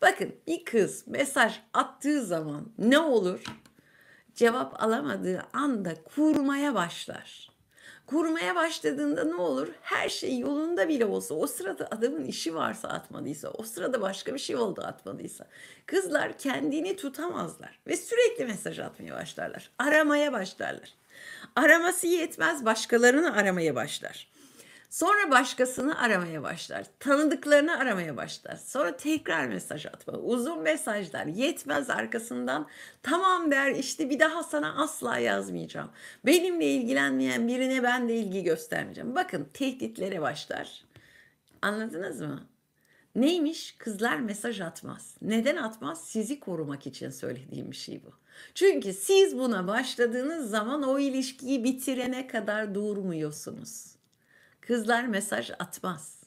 Bakın bir kız mesaj attığı zaman ne olur? Cevap alamadığı anda kurmaya başlar. Kurmaya başladığında ne olur? Her şey yolunda bile olsa, o sırada adamın işi varsa atmadıysa, o sırada başka bir şey oldu atmadıysa, kızlar kendini tutamazlar ve sürekli mesaj atmaya başlarlar. Aramaya başlarlar. Araması yetmez, başkalarını aramaya başlar. Sonra başkasını aramaya başlar. Tanıdıklarını aramaya başlar. Sonra tekrar mesaj atma. Uzun mesajlar yetmez arkasından tamam der işte bir daha sana asla yazmayacağım. Benimle ilgilenmeyen birine ben de ilgi göstermeyeceğim. Bakın tehditlere başlar. Anladınız mı? Neymiş? Kızlar mesaj atmaz. Neden atmaz? Sizi korumak için söylediğim bir şey bu. Çünkü siz buna başladığınız zaman o ilişkiyi bitirene kadar durmuyorsunuz. Kızlar mesaj atmaz.